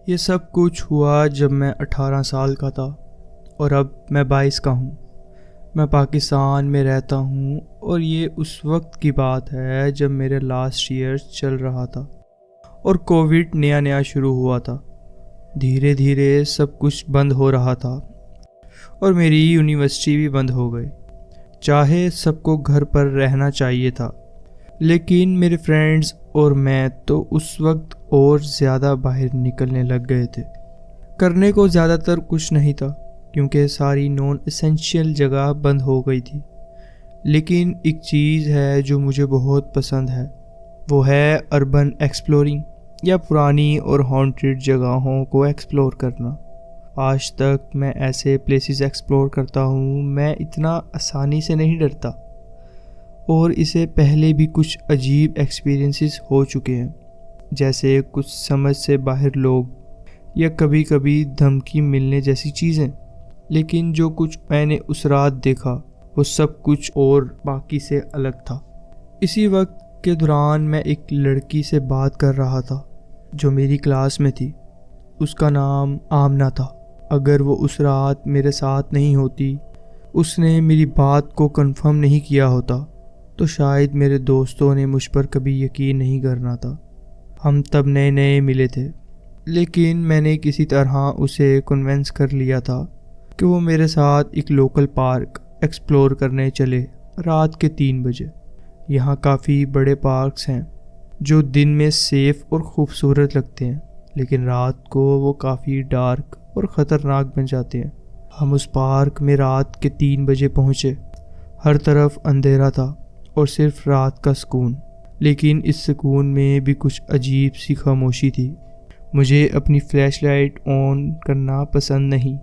یہ سب کچھ ہوا جب میں 18 سال کا تھا اور اب میں 22 کا ہوں۔ میں پاکستان میں رہتا ہوں اور یہ اس وقت کی بات ہے جب میرے لاسٹ ایئر چل رہا تھا اور کووڈ نیا شروع ہوا تھا۔ دھیرے دھیرے سب کچھ بند ہو رہا تھا اور میری یونیورسٹی بھی بند ہو گئی۔ چاہے سب کو گھر پر رہنا چاہیے تھا، لیکن میرے فرینڈز اور میں تو اس وقت اور زیادہ باہر نکلنے لگ گئے تھے۔ کرنے کو زیادہ تر کچھ نہیں تھا کیونکہ ساری نان ایسینشیل جگہ بند ہو گئی تھی، لیکن ایک چیز ہے جو مجھے بہت پسند ہے، وہ ہے اربن ایکسپلورنگ یا پرانی اور ہانٹڈ جگہوں کو ایکسپلور کرنا۔ آج تک میں ایسے پلیسز ایکسپلور کرتا ہوں، میں اتنا آسانی سے نہیں ڈرتا، اور اسے پہلے بھی کچھ عجیب ایکسپیرینسز ہو چکے ہیں، جیسے کچھ سمجھ سے باہر لوگ یا کبھی کبھی دھمکی ملنے جیسی چیزیں۔ لیکن جو کچھ میں نے اس رات دیکھا وہ سب کچھ اور باقی سے الگ تھا۔ اسی وقت کے دوران میں ایک لڑکی سے بات کر رہا تھا جو میری کلاس میں تھی۔ اس کا نام آمنہ تھا۔ اگر وہ اس رات میرے ساتھ نہیں ہوتی، اس نے میری بات کو کنفرم نہیں کیا ہوتا، تو شاید میرے دوستوں نے مجھ پر کبھی یقین نہیں کرنا تھا۔ ہم تب نئے ملے تھے، لیکن میں نے کسی طرح اسے کنونس کر لیا تھا کہ وہ میرے ساتھ ایک لوکل پارک ایکسپلور کرنے چلے رات کے 3 بجے۔ یہاں کافی بڑے پارکس ہیں جو دن میں سیف اور خوبصورت لگتے ہیں، لیکن رات کو وہ کافی ڈارک اور خطرناک بن جاتے ہیں۔ ہم اس پارک میں رات کے 3 بجے پہنچے۔ ہر طرف اندھیرا تھا اور صرف رات کا سکون، لیکن اس سکون میں بھی کچھ عجیب سی خاموشی تھی۔ مجھے اپنی فلیش لائٹ آن کرنا پسند نہیں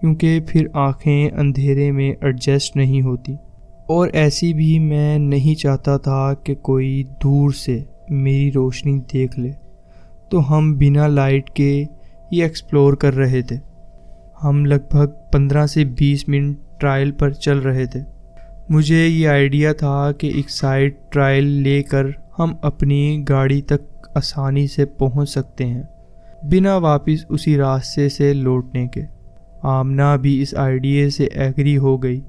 کیونکہ پھر آنکھیں اندھیرے میں ایڈجسٹ نہیں ہوتی، اور ایسی بھی میں نہیں چاہتا تھا کہ کوئی دور سے میری روشنی دیکھ لے، تو ہم بنا لائٹ کے یہ ایکسپلور کر رہے تھے۔ ہم لگ بھگ 15 سے 20 منٹ ٹرائل پر چل رہے تھے۔ مجھے یہ آئیڈیا تھا کہ ایک سائڈ ٹرائل لے کر ہم اپنی گاڑی تک آسانی سے پہنچ سکتے ہیں بنا واپس اسی راستے سے لوٹنے کے۔ آمنہ بھی اس آئیڈیا سے ایگری ہو گئی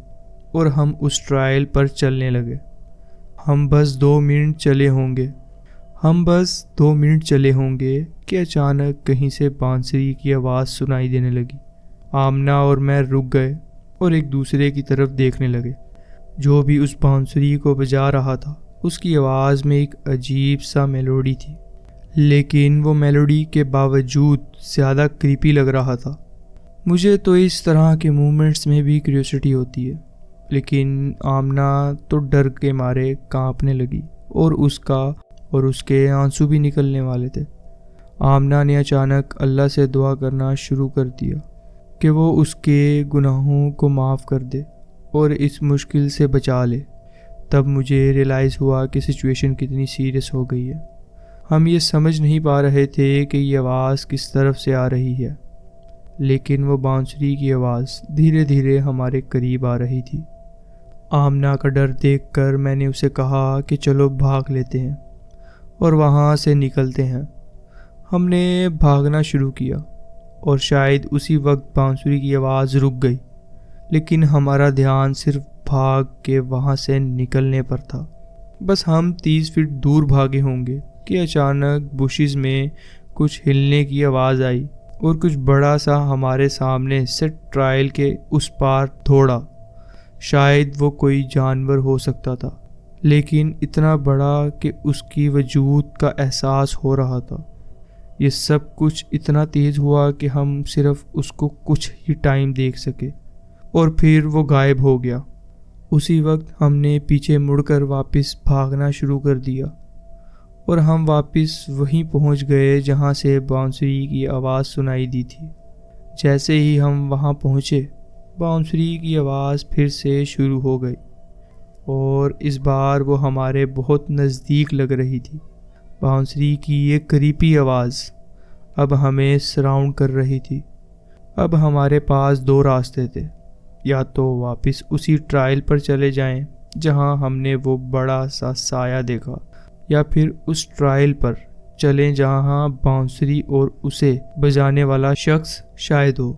اور ہم اس ٹرائل پر چلنے لگے۔ ہم بس 2 منٹ چلے ہوں گے کہ اچانک کہیں سے بانسری کی آواز سنائی دینے لگی۔ آمنہ اور میں رک گئے اور ایک دوسرے کی طرف دیکھنے لگے۔ جو بھی اس بانسری کو بجا رہا تھا، اس کی آواز میں ایک عجیب سا میلوڈی تھی، لیکن وہ میلوڈی کے باوجود زیادہ کریپی لگ رہا تھا۔ مجھے تو اس طرح کے موومنٹس میں بھی کیوریوسٹی ہوتی ہے، لیکن آمنہ تو ڈر کے مارے کانپنے لگی اور اس کے آنسو بھی نکلنے والے تھے۔ آمنہ نے اچانک اللہ سے دعا کرنا شروع کر دیا کہ وہ اس کے گناہوں کو معاف کر دے اور اس مشکل سے بچا لے۔ تب مجھے ریئلائز ہوا کہ سچویشن کتنی سیریس ہو گئی ہے۔ ہم یہ سمجھ نہیں پا رہے تھے کہ یہ آواز کس طرف سے آ رہی ہے، لیکن وہ بانسری کی آواز دھیرے دھیرے ہمارے قریب آ رہی تھی۔ آمنہ کا ڈر دیکھ کر میں نے اسے کہا کہ چلو بھاگ لیتے ہیں اور وہاں سے نکلتے ہیں۔ ہم نے بھاگنا شروع کیا اور شاید اسی وقت بانسری کی آواز رک گئی، لیکن ہمارا دھیان صرف بھاگ کے وہاں سے نکلنے پر تھا۔ بس ہم 30 فٹ دور بھاگے ہوں گے کہ اچانک بشز میں کچھ ہلنے کی آواز آئی اور کچھ بڑا سا ہمارے سامنے سے ٹرائل کے اس پار دوڑا۔ شاید وہ کوئی جانور ہو سکتا تھا، لیکن اتنا بڑا کہ اس کی وجود کا احساس ہو رہا تھا۔ یہ سب کچھ اتنا تیز ہوا کہ ہم صرف اس کو کچھ ہی ٹائم دیکھ سکے اور پھر وہ غائب ہو گیا۔ اسی وقت ہم نے پیچھے مڑ کر واپس بھاگنا شروع کر دیا اور ہم واپس وہیں پہنچ گئے جہاں سے بانسری کی آواز سنائی دی تھی۔ جیسے ہی ہم وہاں پہنچے، بانسری کی آواز پھر سے شروع ہو گئی اور اس بار وہ ہمارے بہت نزدیک لگ رہی تھی۔ بانسری کی یہ کریپی آواز اب ہمیں سراؤنڈ کر رہی تھی۔ اب ہمارے پاس 2 راستے تھے، یا تو واپس اسی ٹرائل پر چلے جائیں جہاں ہم نے وہ بڑا سا سایہ دیکھا، یا پھر اس ٹرائل پر چلیں جہاں باؤنسری اور اسے بجانے والا شخص شاید ہو۔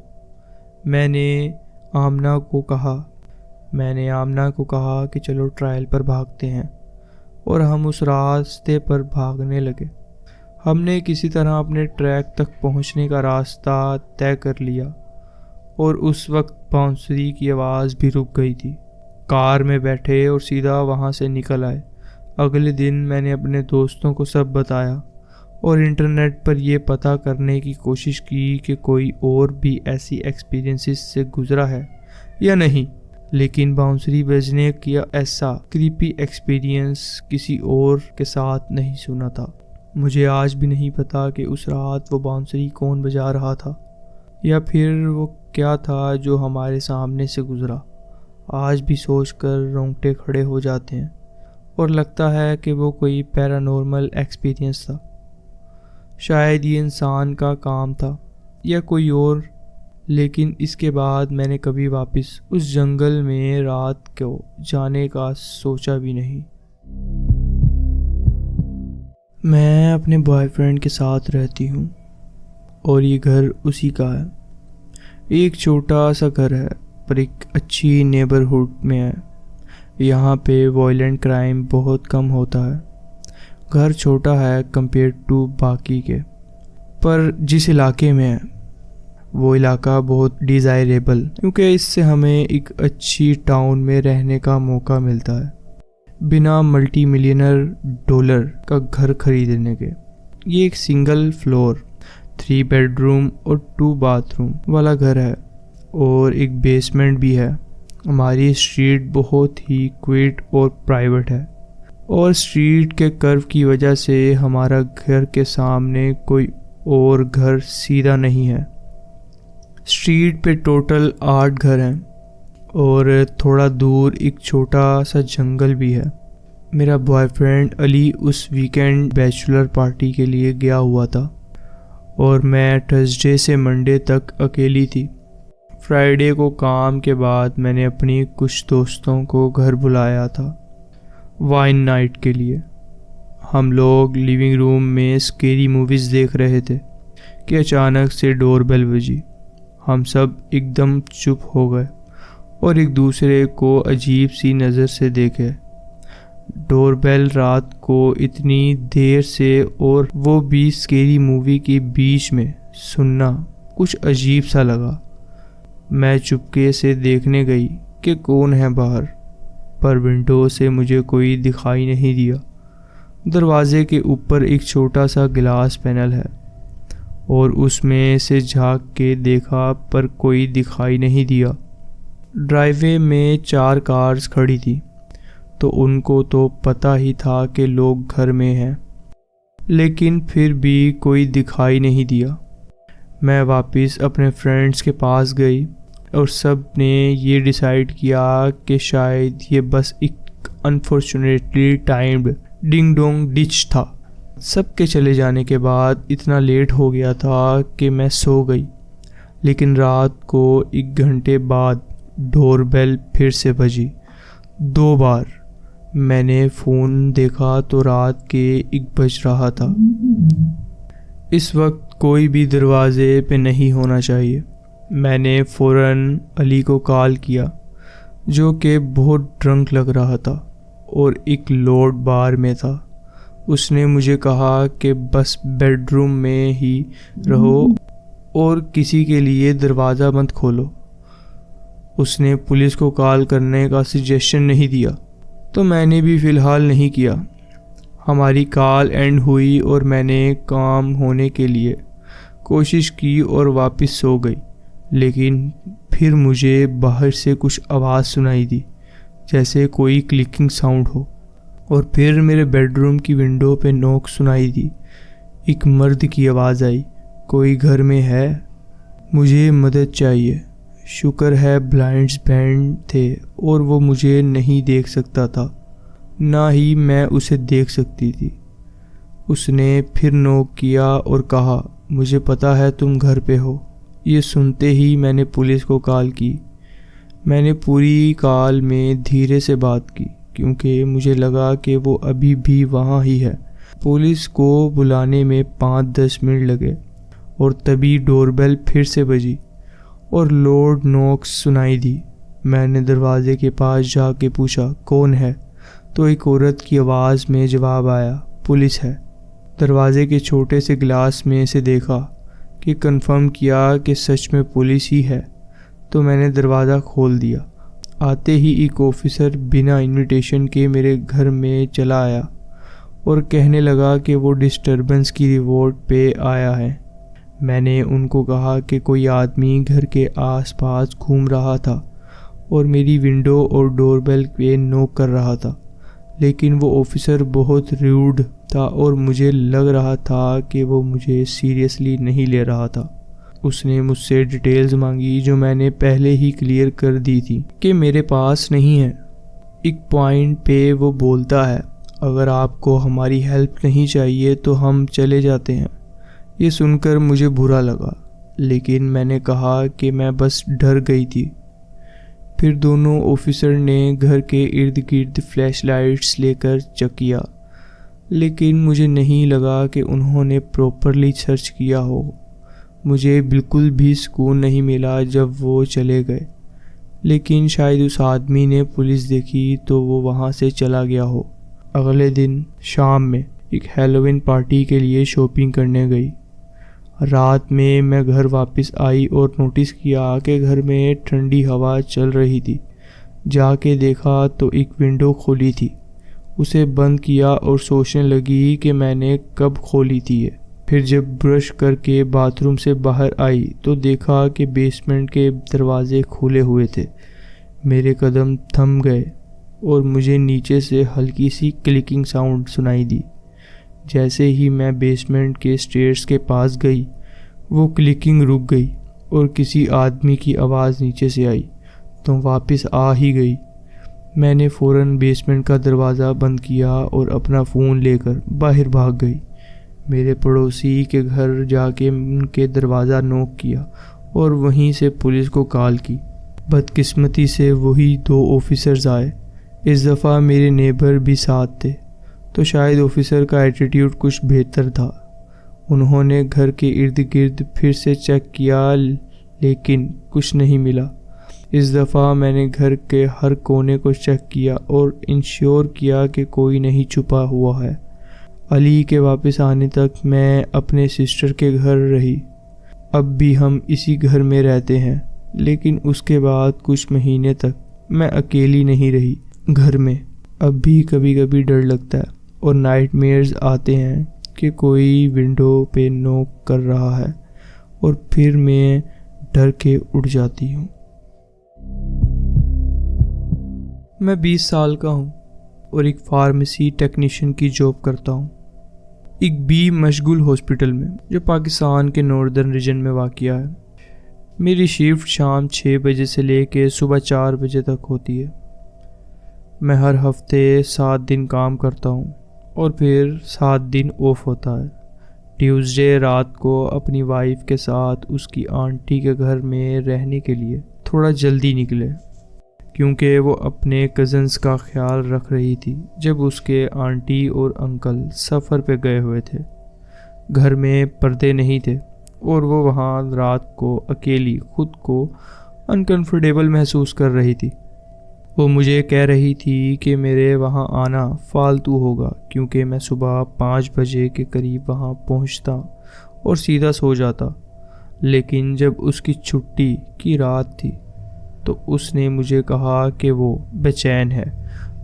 میں نے آمنہ کو کہا کہ چلو ٹرائل پر بھاگتے ہیں، اور ہم اس راستے پر بھاگنے لگے۔ ہم نے کسی طرح اپنے ٹریک تک پہنچنے کا راستہ طے کر لیا، اور اس وقت باؤنسری کی آواز بھی رک گئی تھی۔ کار میں بیٹھے اور سیدھا وہاں سے نکل آئے۔ اگلے دن میں نے اپنے دوستوں کو سب بتایا اور انٹرنیٹ پر یہ پتہ کرنے کی کوشش کی کہ کوئی اور بھی ایسی ایکسپیرینسز سے گزرا ہے یا نہیں، لیکن باؤنسری بجنے کی ایسا کریپی ایکسپیرینس کسی اور کے ساتھ نہیں سنا تھا۔ مجھے آج بھی نہیں پتا کہ اس رات وہ باؤنسری کون بجا رہا تھا، یا پھر وہ کیا تھا جو ہمارے سامنے سے گزرا۔ آج بھی سوچ کر رونگٹے کھڑے ہو جاتے ہیں، اور لگتا ہے کہ وہ کوئی پیرانورمل ایکسپیرینس تھا۔ شاید یہ انسان کا کام تھا یا کوئی اور، لیکن اس کے بعد میں نے کبھی واپس اس جنگل میں رات کو جانے کا سوچا بھی نہیں۔ میں اپنے بوائے فرینڈ کے ساتھ رہتی ہوں، اور یہ گھر اسی کا ہے۔ ایک چھوٹا سا گھر ہے، پر ایک اچھی نیبرہڈ میں ہے۔ یہاں پہ وائلنٹ کرائم بہت کم ہوتا ہے۔ گھر چھوٹا ہے کمپیئر ٹو باقی کے، پر جس علاقے میں ہے وہ علاقہ بہت ڈیزائریبل، کیونکہ اس سے ہمیں ایک اچھی ٹاؤن میں رہنے کا موقع ملتا ہے بنا ملٹی ملینر ڈالر کا گھر خریدنے کے۔ یہ ایک سنگل فلور 3 بیڈ روم اور 2 باتھ روم والا گھر ہے، اور ایک بیسمنٹ بھی ہے۔ ہماری اسٹریٹ بہت ہی کوائٹ اور پرائیویٹ ہے، اور اسٹریٹ کے کرو کی وجہ سے ہمارا گھر کے سامنے کوئی اور گھر سیدھا نہیں ہے۔ اسٹریٹ پہ ٹوٹل 8 گھر ہیں، اور تھوڑا دور ایک چھوٹا سا جنگل بھی ہے۔ میرا بوائے فرینڈ علی اس ویکینڈ بیچلر پارٹی کے لیے گیا ہوا تھا، اور میں تھرسڈے سے منڈے تک اکیلی تھی۔ فرائیڈے کو کام کے بعد میں نے اپنی کچھ دوستوں کو گھر بلایا تھا وائن نائٹ کے لیے۔ ہم لوگ لیونگ روم میں اسکیری موویز دیکھ رہے تھے کہ اچانک سے ڈور بیل بجی۔ ہم سب ایک دم چپ ہو گئے اور ایک دوسرے کو عجیب سی نظر سے دیکھے۔ ڈور بیل رات کو اتنی دیر سے، اور وہ بھی اسکیری مووی کے بیچ میں سننا کچھ عجیب سا لگا۔ میں چپکے سے دیکھنے گئی کہ کون ہے باہر، پر ونڈو سے مجھے کوئی دکھائی نہیں دیا۔ دروازے کے اوپر ایک چھوٹا سا گلاس پینل ہے، اور اس میں سے جھانک کے دیکھا پر کوئی دکھائی نہیں دیا۔ ڈرائیو وے میں 4 کارز کھڑی تھی، تو ان کو تو پتہ ہی تھا کہ لوگ گھر میں ہیں، لیکن پھر بھی کوئی دکھائی نہیں دیا۔ میں واپس اپنے فرینڈس کے پاس گئی، اور سب نے یہ ڈیسائیڈ کیا کہ شاید یہ بس ایک انفارچونیٹلی ٹائمڈ ڈنگ ڈونگ ڈچ تھا۔ سب کے چلے جانے کے بعد اتنا لیٹ ہو گیا تھا کہ میں سو گئی، لیکن رات کو 1 گھنٹے بعد ڈور بیل پھر سے بجی 2 بار۔ میں نے فون دیکھا تو رات کے 1 بج رہا تھا۔ اس وقت کوئی بھی دروازے پہ نہیں ہونا چاہیے۔ میں نے فوراً علی کو کال کیا، جو کہ بہت ڈرنک لگ رہا تھا اور ایک لوڈ بار میں تھا۔ اس نے مجھے کہا کہ بس بیڈ روم میں ہی رہو اور کسی کے لیے دروازہ مت کھولو۔ اس نے پولیس کو کال کرنے کا سجیشن نہیں دیا، تو میں نے بھی فی الحال نہیں کیا۔ ہماری کال اینڈ ہوئی اور میں نے کام ہونے کے لیے کوشش کی اور واپس سو گئی، لیکن پھر مجھے باہر سے کچھ آواز سنائی دی، جیسے کوئی کلکنگ ساؤنڈ ہو، اور پھر میرے بیڈ روم کی ونڈو پہ نوک سنائی دی۔ ایک مرد کی آواز آئی، کوئی گھر میں ہے؟ مجھے مدد چاہیے۔ شکر ہے بلائنڈز بینڈ تھے اور وہ مجھے نہیں دیکھ سکتا تھا، نہ ہی میں اسے دیکھ سکتی تھی۔ اس نے پھر نوک کیا اور کہا، مجھے پتا ہے تم گھر پہ ہو۔ یہ سنتے ہی میں نے پولیس کو کال کی۔ میں نے پوری کال میں دھیرے سے بات کی، کیونکہ مجھے لگا کہ وہ ابھی بھی وہاں ہی ہے۔ پولیس کو بلانے میں 5-10 منٹ لگے اور تبھی ڈور بیل پھر سے بجی اور لارڈ نوکس سنائی دی۔ میں نے دروازے کے پاس جا کے پوچھا کون ہے، تو ایک عورت کی آواز میں جواب آیا، پولیس ہے۔ دروازے کے چھوٹے سے گلاس میں سے دیکھا کہ کنفرم کیا کہ سچ میں پولیس ہی ہے، تو میں نے دروازہ کھول دیا۔ آتے ہی ایک آفیسر بنا انویٹیشن کے میرے گھر میں چلا آیا اور کہنے لگا کہ وہ ڈسٹربنس کی رپورٹ پہ آیا ہے۔ میں نے ان کو کہا کہ کوئی آدمی گھر کے آس پاس گھوم رہا تھا اور میری ونڈو اور ڈور بیل پہ نوک کر رہا تھا، لیکن وہ آفیسر بہت ریوڈ تھا اور مجھے لگ رہا تھا کہ وہ مجھے سیریسلی نہیں لے رہا تھا۔ اس نے مجھ سے ڈیٹیلز مانگی جو میں نے پہلے ہی کلیئر کر دی تھی کہ میرے پاس نہیں ہے۔ ایک پوائنٹ پہ وہ بولتا ہے، اگر آپ کو ہماری ہیلپ نہیں چاہیے تو ہم چلے جاتے ہیں۔ یہ سن کر مجھے برا لگا، لیکن میں نے کہا کہ میں بس ڈر گئی تھی۔ پھر دونوں آفیسر نے گھر کے ارد گرد فلیش لائٹس لے کر چیک کیا، لیکن مجھے نہیں لگا کہ انہوں نے پراپرلی سرچ کیا ہو۔ مجھے بالکل بھی سکون نہیں ملا جب وہ چلے گئے، لیکن شاید اس آدمی نے پولیس دیکھی تو وہ وہاں سے چلا گیا ہو۔ اگلے دن شام میں ایک ہیلووین پارٹی کے لیے شاپنگ کرنے گئی۔ رات میں گھر واپس آئی اور نوٹس کیا کہ گھر میں ٹھنڈی ہوا چل رہی تھی۔ جا کے دیکھا تو ایک ونڈو کھولی تھی۔ اسے بند کیا اور سوچنے لگی کہ میں نے کب کھولی تھی یہ۔ پھر جب برش کر کے باتھ روم سے باہر آئی تو دیکھا کہ بیسمنٹ کے دروازے کھلے ہوئے تھے۔ میرے قدم تھم گئے اور مجھے نیچے سے ہلکی سی کلکنگ ساؤنڈ سنائی دی۔ جیسے ہی میں بیسمنٹ کے سٹیئرز کے پاس گئی، وہ کلکنگ رک گئی اور کسی آدمی کی آواز نیچے سے آئی، تو واپس آ ہی گئی۔ میں نے فوراً بیسمنٹ کا دروازہ بند کیا اور اپنا فون لے کر باہر بھاگ گئی۔ میرے پڑوسی کے گھر جا کے ان کے دروازہ نوک کیا اور وہیں سے پولیس کو کال کی۔ بدقسمتی سے وہی 2 آفیسرز آئے۔ اس دفعہ میرے نیبر بھی ساتھ تھے، تو شاید آفیسر کا ایٹیٹیوڈ کچھ بہتر تھا۔ انہوں نے گھر کے ارد گرد پھر سے چیک کیا، لیکن کچھ نہیں ملا۔ اس دفعہ میں نے گھر کے ہر کونے کو چیک کیا اور انشور کیا کہ کوئی نہیں چھپا ہوا ہے۔ علی کے واپس آنے تک میں اپنے سسٹر کے گھر رہی۔ اب بھی ہم اسی گھر میں رہتے ہیں، لیکن اس کے بعد کچھ مہینے تک میں اکیلی نہیں رہی گھر میں۔ اب بھی کبھی کبھی ڈر لگتا ہے اور نائٹ میئرز آتے ہیں کہ کوئی ونڈو پہ نوک کر رہا ہے، اور پھر میں ڈر کے اٹھ جاتی ہوں۔ میں 20 سال کا ہوں اور ایک فارمیسی ٹیکنیشین کی جاب کرتا ہوں، ایک بھی مشغول ہاسپٹل میں جو پاکستان کے ناردرن ریجن میں واقع ہے۔ میری شفٹ شام 6 بجے سے لے کے صبح 4 بجے تک ہوتی ہے۔ میں ہر ہفتے 7 دن کام کرتا ہوں اور پھر 7 دن آف ہوتا ہے۔ ٹیوزڈے رات کو اپنی وائف کے ساتھ اس کی آنٹی کے گھر میں رہنے کے لیے تھوڑا جلدی نکلے، کیونکہ وہ اپنے کزنز کا خیال رکھ رہی تھی جب اس کے آنٹی اور انکل سفر پہ گئے ہوئے تھے۔ گھر میں پردے نہیں تھے اور وہ وہاں رات کو اکیلی خود کو انکمفرٹیبل محسوس کر رہی تھی۔ وہ مجھے کہہ رہی تھی کہ میرے وہاں آنا فالتو ہوگا، کیونکہ میں صبح 5 بجے کے قریب وہاں پہنچتا اور سیدھا سو جاتا۔ لیکن جب اس کی چھٹی کی رات تھی تو اس نے مجھے کہا کہ وہ بے چین ہے،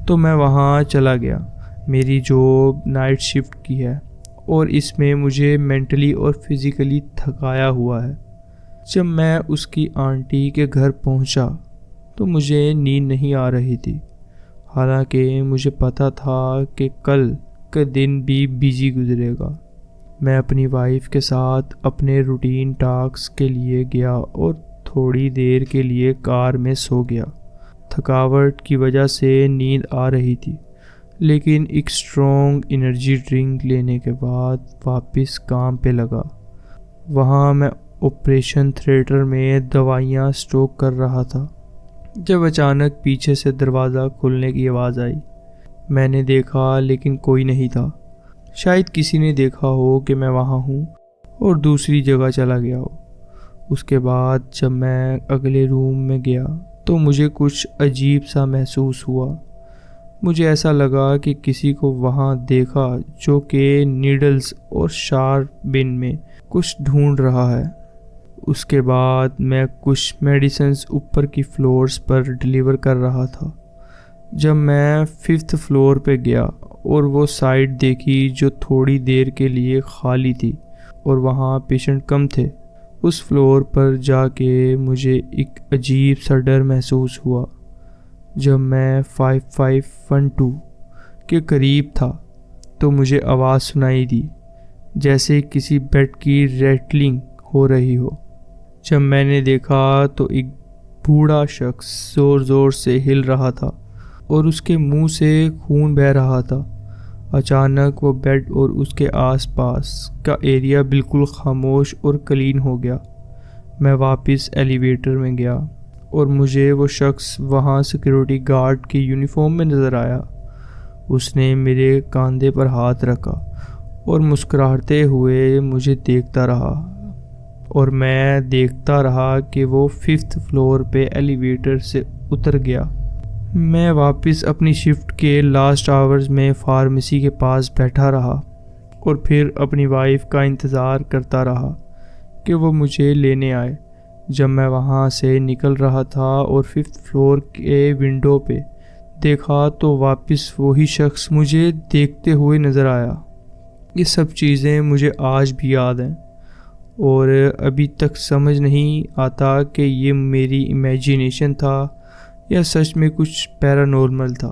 تو میں وہاں چلا گیا۔ میری جاب نائٹ شفٹ کی ہے اور اس میں مجھے مینٹلی اور فزیکلی تھکایا ہوا ہے۔ جب میں اس کی آنٹی کے گھر پہنچا تو مجھے نیند نہیں آ رہی تھی، حالانکہ مجھے پتا تھا کہ کل کا دن بھی بیزی گزرے گا۔ میں اپنی وائف کے ساتھ اپنے روٹین ٹاسک کے لیے گیا اور تھوڑی دیر کے لیے کار میں سو گیا۔ تھکاوٹ کی وجہ سے نیند آ رہی تھی، لیکن ایک اسٹرانگ انرجی ڈرنک لینے کے بعد واپس کام پہ لگا۔ وہاں میں آپریشن تھیٹر میں دوائیاں اسٹاک کر رہا تھا جب اچانک پیچھے سے دروازہ کھلنے کی آواز آئی۔ میں نے دیکھا لیکن کوئی نہیں تھا۔ شاید کسی نے دیکھا ہو کہ میں وہاں ہوں اور دوسری جگہ چلا گیا ہو۔ اس کے بعد جب میں اگلے روم میں گیا تو مجھے کچھ عجیب سا محسوس ہوا۔ مجھے ایسا لگا کہ کسی کو وہاں دیکھا جو کہ نیڈلز اور شارپ بن میں کچھ ڈھونڈ رہا ہے۔ اس کے بعد میں کچھ میڈیسنز اوپر کی فلورز پر ڈیلیور کر رہا تھا جب میں 5th فلور پہ گیا اور وہ سائٹ دیکھی جو تھوڑی دیر کے لیے خالی تھی اور وہاں پیشنٹ کم تھے۔ اس فلور پر جا کے مجھے ایک عجیب سا ڈر محسوس ہوا۔ جب میں 5512 کے قریب تھا تو مجھے آواز سنائی دی جیسے کسی بیڈ کی ریٹلنگ ہو رہی ہو۔ جب میں نے دیکھا تو ایک بوڑھا شخص زور زور سے ہل رہا تھا اور اس کے منہ سے خون بہہ رہا تھا۔ اچانک وہ بیڈ اور اس کے آس پاس کا ایریا بالکل خاموش اور کلین ہو گیا۔ میں واپس ایلیویٹر میں گیا اور مجھے وہ شخص وہاں سیکیورٹی گارڈ کی یونیفارم میں نظر آیا۔ اس نے میرے کاندھے پر ہاتھ رکھا اور مسکراتے ہوئے مجھے دیکھتا رہا اور میں دیکھتا رہا کہ وہ 5th فلور پہ ایلیویٹر سے اتر گیا۔ میں واپس اپنی شفٹ کے لاسٹ آورز میں فارمیسی کے پاس بیٹھا رہا اور پھر اپنی وائف کا انتظار کرتا رہا کہ وہ مجھے لینے آئے۔ جب میں وہاں سے نکل رہا تھا اور 5th فلور کے ونڈو پہ دیکھا تو واپس وہی شخص مجھے دیکھتے ہوئے نظر آیا۔ یہ سب چیزیں مجھے آج بھی یاد ہیں اور ابھی تک سمجھ نہیں آتا کہ یہ میری امیجینیشن تھا یا سچ میں کچھ پیرانورمل تھا۔